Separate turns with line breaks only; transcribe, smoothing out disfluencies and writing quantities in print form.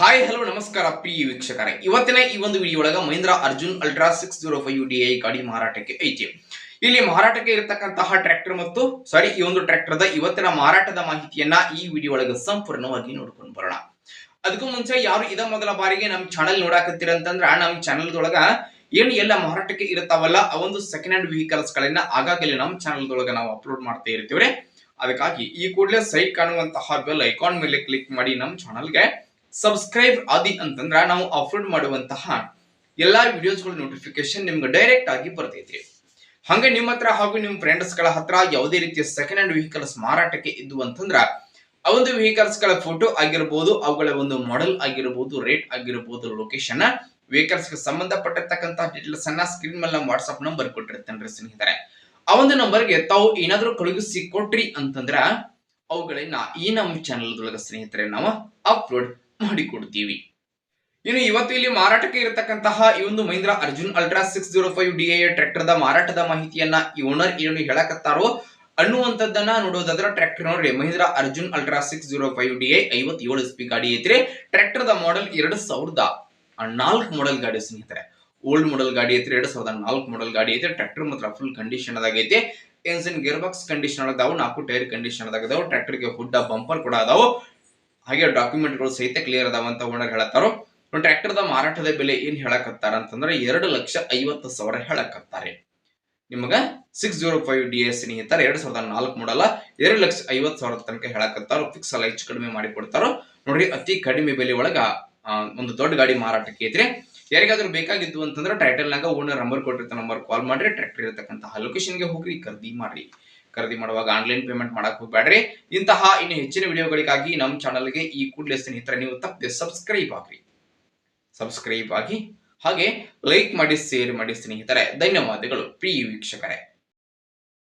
Hi hello ನಮಸ್ಕಾರ ಪ್ರಿಯ ವೀಕ್ಷಕರೇ, ಇವತ್ತಿನ ಈ ಒಂದು ವಿಡಿಯೋ ಒಳಗ ಮಹೀಂದ್ರಾ ಅರ್ಜುನ್ ಅಲ್ಟ್ರಾ 605 ಡಿ ಗಾಡಿ ಮಾರಾಟಕ್ಕೆ ಐತಿ. ಇಲ್ಲಿ ಮಾರಾಟಕ್ಕೆ ಇರತಕ್ಕಂತಹ ಟ್ರ್ಯಾಕ್ಟರ್ ಮತ್ತು ಈ ಒಂದು ಟ್ರ್ಯಾಕ್ಟರ್ ದ ಇವತ್ತಿನ ಮಾರಾಟದ ಮಾಹಿತಿಯನ್ನ ಈ ವಿಡಿಯೋ ಒಳಗ ಸಂಪೂರ್ಣವಾಗಿ ನೋಡ್ಕೊಂಡು ಬರೋಣ. ಅದಕ್ಕೂ ಮುಂಚೆ ಯಾರು ಇದ ಮೊದಲ ಬಾರಿಗೆ ನಮ್ಮ ಚಾನೆಲ್ ನೋಡಾಕತ್ತೀರ ಅಂತಂದ್ರ ನಮ್ಮ ಚಾನೆಲ್ ದೊಳಗ ಏನು ಎಲ್ಲ ಮಾರಾಟಕ್ಕೆ ಇರುತ್ತಾವಲ್ಲ ಆ ಒಂದು ಸೆಕೆಂಡ್ ಹ್ಯಾಂಡ್ ವೆಹಿಕಲ್ಸ್ ಗಳನ್ನ ಆಗಾಗಲೇ ನಮ್ಮ ಚಾನೆಲ್ ದೊಳಗ ನಾವು ಅಪ್ಲೋಡ್ ಮಾಡ್ತಾ ಇರ್ತೀವ್ರಿ. ಅದಕ್ಕಾಗಿ ಈ ಕೂಡಲೇ ಸೈಡ್ ಕಾಣುವಂತಹ ಬೆಲ್ ಐಕಾನ್ ಮೇಲೆ ಕ್ಲಿಕ್ ಮಾಡಿ ನಮ್ಮ ಚಾನೆಲ್ಗೆ ಸಬ್ಸ್ಕ್ರೈಬ್ ಆದಿ ಅಂತಂದ್ರ ನಾವು ಅಪ್ಲೋಡ್ ಮಾಡುವಂತಹ ಎಲ್ಲಾ ವಿಡಿಯೋಸ್ಗಳ ನೋಟಿಫಿಕೇಶನ್ ನಿಮ್ಗೆ ಡೈರೆಕ್ಟ್ ಆಗಿ ಬರ್ತೈತ್ರಿ. ಹಂಗೆ ನಿಮ್ಮ ಹತ್ರ ಹಾಗೂ ನಿಮ್ಮ ಫ್ರೆಂಡ್ಸ್ ಗಳ ಹತ್ರ ಯಾವುದೇ ರೀತಿಯ ಸೆಕೆಂಡ್ ಹ್ಯಾಂಡ್ ವೆಹಿಕಲ್ಸ್ ಮಾರಾಟಕ್ಕೆ ಇದ್ದು ಅಂತಂದ್ರ ಆ ಒಂದು ವೆಹಿಕಲ್ಸ್ ಗಳ ಫೋಟೋ ಆಗಿರಬಹುದು, ಅವುಗಳ ಒಂದು ಮಾಡೆಲ್ ಆಗಿರಬಹುದು, ರೇಟ್ ಆಗಿರಬಹುದು, ಲೊಕೇಶನ್, ವೆಹಿಕಲ್ಸ್ ಗೆ ಸಂಬಂಧಪಟ್ಟಿರ್ತಕ್ಕಂಥ ಡೀಟೇಲ್ಸ್ ಅನ್ನ ಸ್ಕ್ರೀನ್ ಮೇಲೆ ನಮ್ಮ ವಾಟ್ಸ್ಆಪ್ ನಂಬರ್ ಕೊಟ್ಟಿರ್ತೇನೆ ಸ್ನೇಹಿತರೆ. ಆ ಒಂದು ನಂಬರ್ಗೆ ತಾವು ಏನಾದ್ರೂ ಕಳುಹಿಸಿ ಕೊಟ್ರಿ ಅಂತಂದ್ರ ಅವುಗಳನ್ನ ಈ ನಮ್ಮ ಚಾನೆಲ್ ದೊಳಗ ಸ್ನೇಹಿತರೆ ನಾವು ಅಪ್ಲೋಡ್ ಮಾಡಿಕೊಡ್ತೀವಿ. ಇನ್ನು ಇವತ್ತು ಇಲ್ಲಿ ಮಾರಾಟಕ್ಕೆ ಇರತಕ್ಕಂತಹ ಈ ಒಂದು Mahindra Arjun ultra 605 D tractor the ಮಾರಾಟದ ಮಾಹಿತಿಯನ್ನ ಈ ಓನರ್ ಏನು ಹೇಳಕತ್ತಾರೋ ಅನ್ನುವಂಥದ್ದನ್ನ ನೋಡೋದಾದ್ರೆ ಟ್ರ್ಯಾಕ್ಟರ್ ನೋಡ್ರಿ, Mahindra Arjun ultra 605 D 57 SP ಗಾಡಿ ಐತ್ರಿ. ಟ್ರ್ಯಾಕ್ಟರ್ ದ ಮಾಡೆಲ್ 2004 ಮಾಡೆಲ್ ಗಾಡಿ ಸ್ನೇಹಿತರೆ. ಓಲ್ಡ್ ಮಾಡೆಲ್ ಗಾಡಿ ಐತ್ರಿ, 2004 ಮಾಡೆಲ್ ಗಾಡಿ ಐತಿ. ಟ್ರ್ಯಾಕ್ಟರ್ ಮಾತ್ರ ಫುಲ್ ಕಂಡೀಷನ್ ಆಗೈತಿ. ಎಂಜಿನ್ ಗೇರ್ ಬಾಕ್ಸ್ ಕಂಡೀಷನ್ ಅದಾವು, 4 ಟೈರ್ ಕಂಡೀಷನ್ ಅದಾವು. ಟ್ರ್ಯಾಕ್ಟರ್ ಗೆ ಹುಡ್ಡ ಬಂಪರ್ ಕೂಡ ಅದಾವು. ಹಾಗೆ ಡಾಕ್ಯುಮೆಂಟ್ ಗಳು ಸಹಿತ ಕ್ಲಿಯರ್ ಅದಾವಂತ ಓನರ್ ಹೇಳತ್ತಾರೋ. ಟ್ರ್ಯಾಕ್ಟರ್ ದ ಮಾರಾಟದ ಬೆಲೆ ಏನ್ ಹೇಳಕತ್ತಾರ ಅಂತಂದ್ರೆ 2,50,000 ಹೇಳಕತ್ತಾರೆ. ನಿಮಗ 605 ಡಿ ಸ್ನೇಹಿತರೆ 2004 ಮಾಡಲ್ಲ 2,50,000 ತನಕ ಹೇಳಕತ್ತಾರ. ಫಿಕ್ಸ್ ಅಲ್ಲ, ಹೆಚ್ಚು ಕಡಿಮೆ ಮಾಡಿ ಕೊಡ್ತಾರೋ ನೋಡ್ರಿ. ಅತಿ ಕಡಿಮೆ ಬೆಲೆ ಒಳಗ ಒಂದು ದೊಡ್ಡ ಗಾಡಿ ಮಾರಾಟಕ್ಕೆ ಐತ್ರಿ. ಯಾರಿಗಾದ್ರೂ ಬೇಕಾಗಿತ್ತು ಅಂತಂದ್ರೆ ಟೈಟಲ್ ನಾಗ ಓನರ್ ನಂಬರ್ ಕೊಟ್ಟಿರ್ತ ನಂಬರ್ ಕಾಲ್ ಮಾಡ್ರಿ. ಟ್ರ್ಯಾಕ್ಟರ್ ಇರತಕ್ಕಂತಹ ಲೊಕೇಶನ್ ಗೆ ಹೋಗ್ರಿ, ಖರೀದಿ ಮಾಡ್ರಿ. ಖರೀದಿ ಮಾಡುವಾಗ ಆನ್ಲೈನ್ ಪೇಮೆಂಟ್ ಮಾಡಕ್ ಹೋಗ್ಬೇಡ್ರಿ. ಇಂತಹ ಇನ್ನು ಹೆಚ್ಚಿನ ವಿಡಿಯೋಗಳಿಗಾಗಿ ನಮ್ಮ ಚಾನಲ್ಗೆ ಈ ಕೂಡಲೇ ಸ್ನೇಹಿತರೆ ನೀವು ತಪ್ಪದೆ ಸಬ್ಸ್ಕ್ರೈಬ್ ಆಗಿ ಹಾಗೆ ಲೈಕ್ ಮಾಡಿ, ಶೇರ್ ಮಾಡಿ ಸ್ನೇಹಿತರೆ. ಧನ್ಯವಾದಗಳು ಪ್ರಿಯ ವೀಕ್ಷಕರೇ.